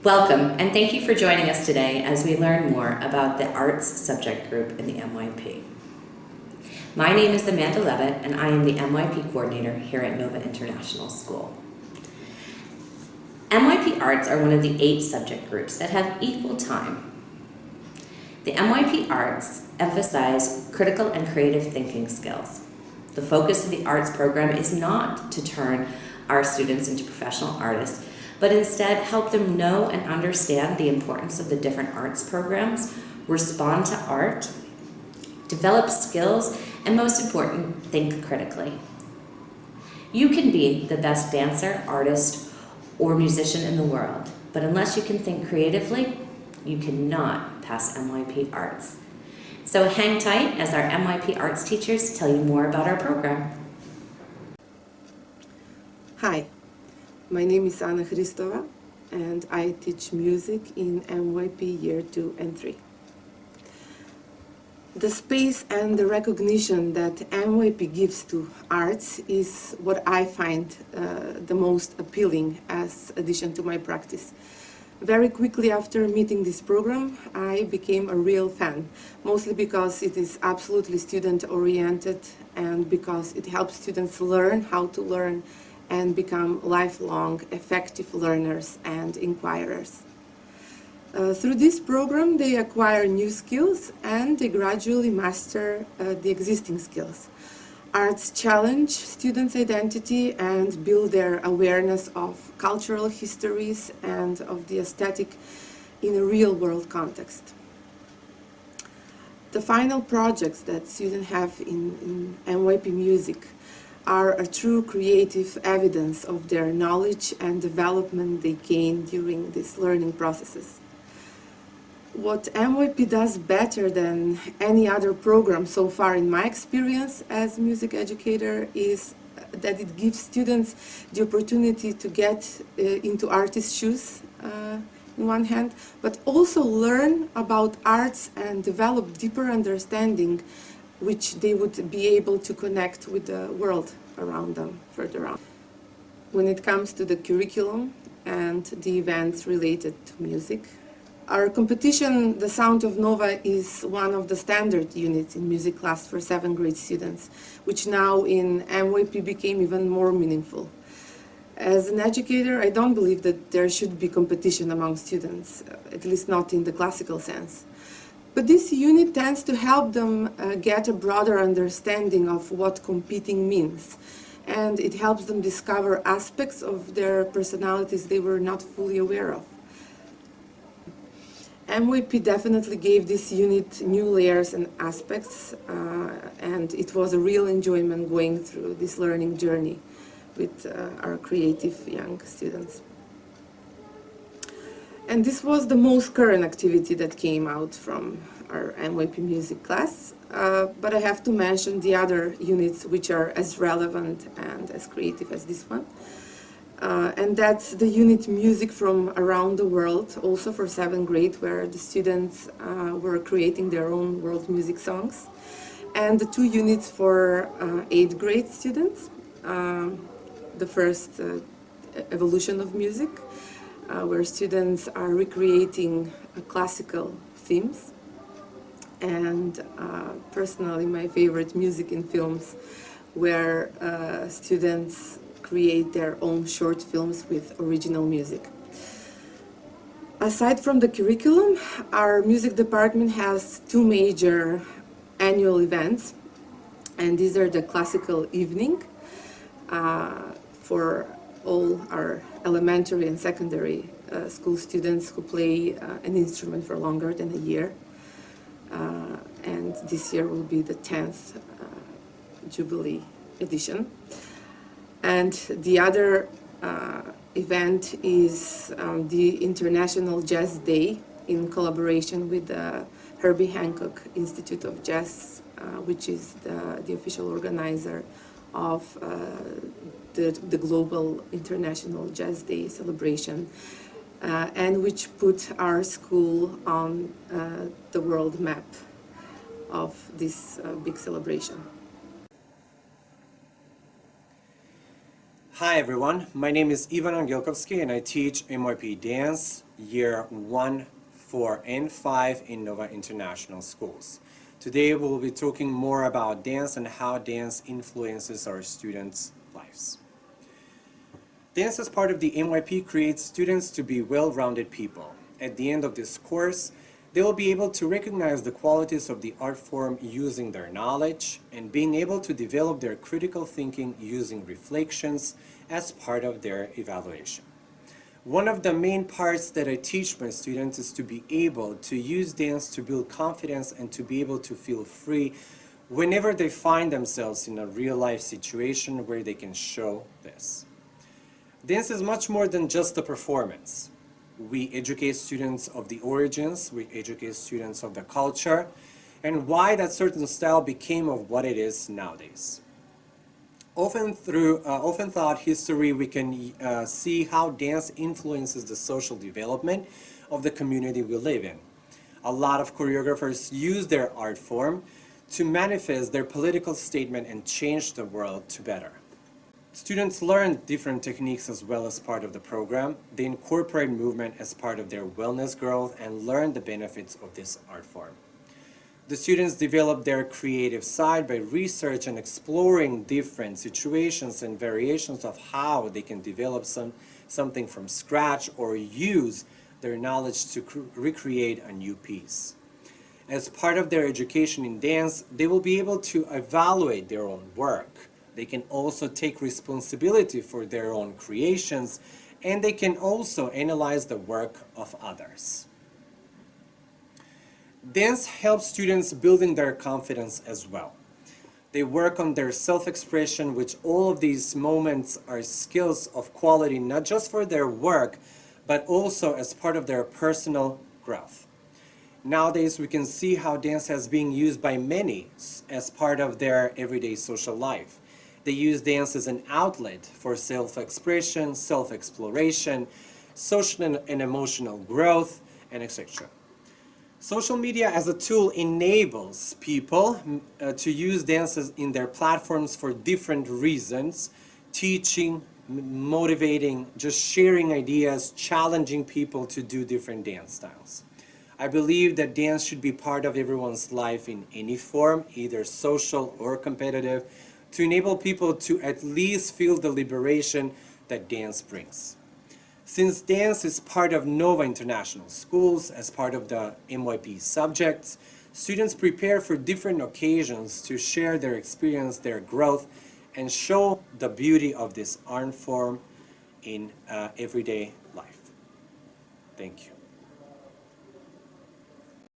Welcome, and thank you for joining us today as we learn more about the arts subject group in the MYP. My name is Amanda Leavitt, and I am the MYP coordinator here at Nova International School. MYP Arts are one of the 8 subject groups that have equal time. The MYP Arts emphasize critical and creative thinking skills. The focus of the arts program is not to turn our students into professional artists, but instead help them know and understand the importance of the different arts programs, respond to art, develop skills, and most important, think critically. You can be the best dancer, artist, or musician in the world, but unless you can think creatively, you cannot pass MYP Arts. So hang tight as our MYP Arts teachers tell you more about our program. Hi, my name is Hristova, and I teach music in MYP Year 2 and 3. The space and the recognition that MYP gives to arts is what I find the most appealing as addition to my practice. Very quickly after meeting this program, I became a real fan, mostly because it is absolutely student-oriented and because it helps students learn how to learn and become lifelong effective learners and inquirers. Through this program, they acquire new skills and they gradually master the existing skills. Arts challenge students' identity and build their awareness of cultural histories and of the aesthetic in a real-world context. The final projects that students have in MYP music are a true creative evidence of their knowledge and development they gain during these learning processes. What MYP does better than any other program so far in my experience as a music educator is that it gives students the opportunity to get into artists' shoes on one hand, but also learn about arts and develop deeper understanding which they would be able to connect with the world around them further on. When it comes to the curriculum and the events related to music, our competition, The Sound of Nova, is one of the standard units in music class for 7th grade students, which now in MYP became even more meaningful. As an educator, I don't believe that there should be competition among students, at least not in the classical sense. But this unit tends to help them get a broader understanding of what competing means, and it helps them discover aspects of their personalities they were not fully aware of. MYP definitely gave this unit new layers and aspects, and it was a real enjoyment going through this learning journey with our creative young students. And this was the most current activity that came out from our MYP music class, but I have to mention the other units which are as relevant and as creative as this one. And that's the unit Music from Around the World, also for 7th grade, where the students were creating their own world music songs. And the 2 units for 8th grade students, the first Evolution of Music, where students are recreating classical themes. And personally, my favorite, Music in Films, where students create their own short films with original music. Aside from the curriculum, our music department has 2 major annual events, and these are the classical evening for all our elementary and secondary school students who play an instrument for longer than a year. And this year will be the 10th Jubilee edition. And the other event is the International Jazz Day in collaboration with the Herbie Hancock Institute of Jazz, which is the official organizer of the Global International Jazz Day celebration, and which put our school on the world map of this big celebration. Hi everyone, my name is Angelkovski and I teach MYP Dance Year 1, 4, and 5 in Nova International Schools. Today we will be talking more about dance and how dance influences our students' lives. Dance as part of the MYP creates students to be well-rounded people. At the end of this course, they will be able to recognize the qualities of the art form using their knowledge and being able to develop their critical thinking using reflections as part of their evaluation. One of the main parts that I teach my students is to be able to use dance to build confidence and to be able to feel free whenever they find themselves in a real-life situation where they can show this. Dance is much more than just a performance. We educate students of the origins, we educate students of the culture, and why that certain style became of what it is nowadays. Often throughout history, we can see how dance influences the social development of the community we live in. A lot of choreographers use their art form to manifest their political statement and change the world to better. Students learn different techniques as well as part of the program. They incorporate movement as part of their wellness growth and learn the benefits of this art form. The students develop their creative side by research and exploring different situations and variations of how they can develop something from scratch or use their knowledge to recreate a new piece. As part of their education in dance, they will be able to evaluate their own work. They can also take responsibility for their own creations, and they can also analyze the work of others. Dance helps students building their confidence as well. They work on their self-expression, which all of these moments are skills of quality, not just for their work, but also as part of their personal growth. Nowadays, we can see how dance has been used by many as part of their everyday social life. They use dance as an outlet for self-expression, self-exploration, social and emotional growth, and etc. Social media as a tool enables people to use dances in their platforms for different reasons, teaching, motivating, just sharing ideas, challenging people to do different dance styles. I believe that dance should be part of everyone's life in any form, either social or competitive, to enable people to at least feel the liberation that dance brings. Since dance is part of Nova International Schools as part of the MYP subjects, students prepare for different occasions to share their experience, their growth, and show the beauty of this art form in everyday life. Thank you.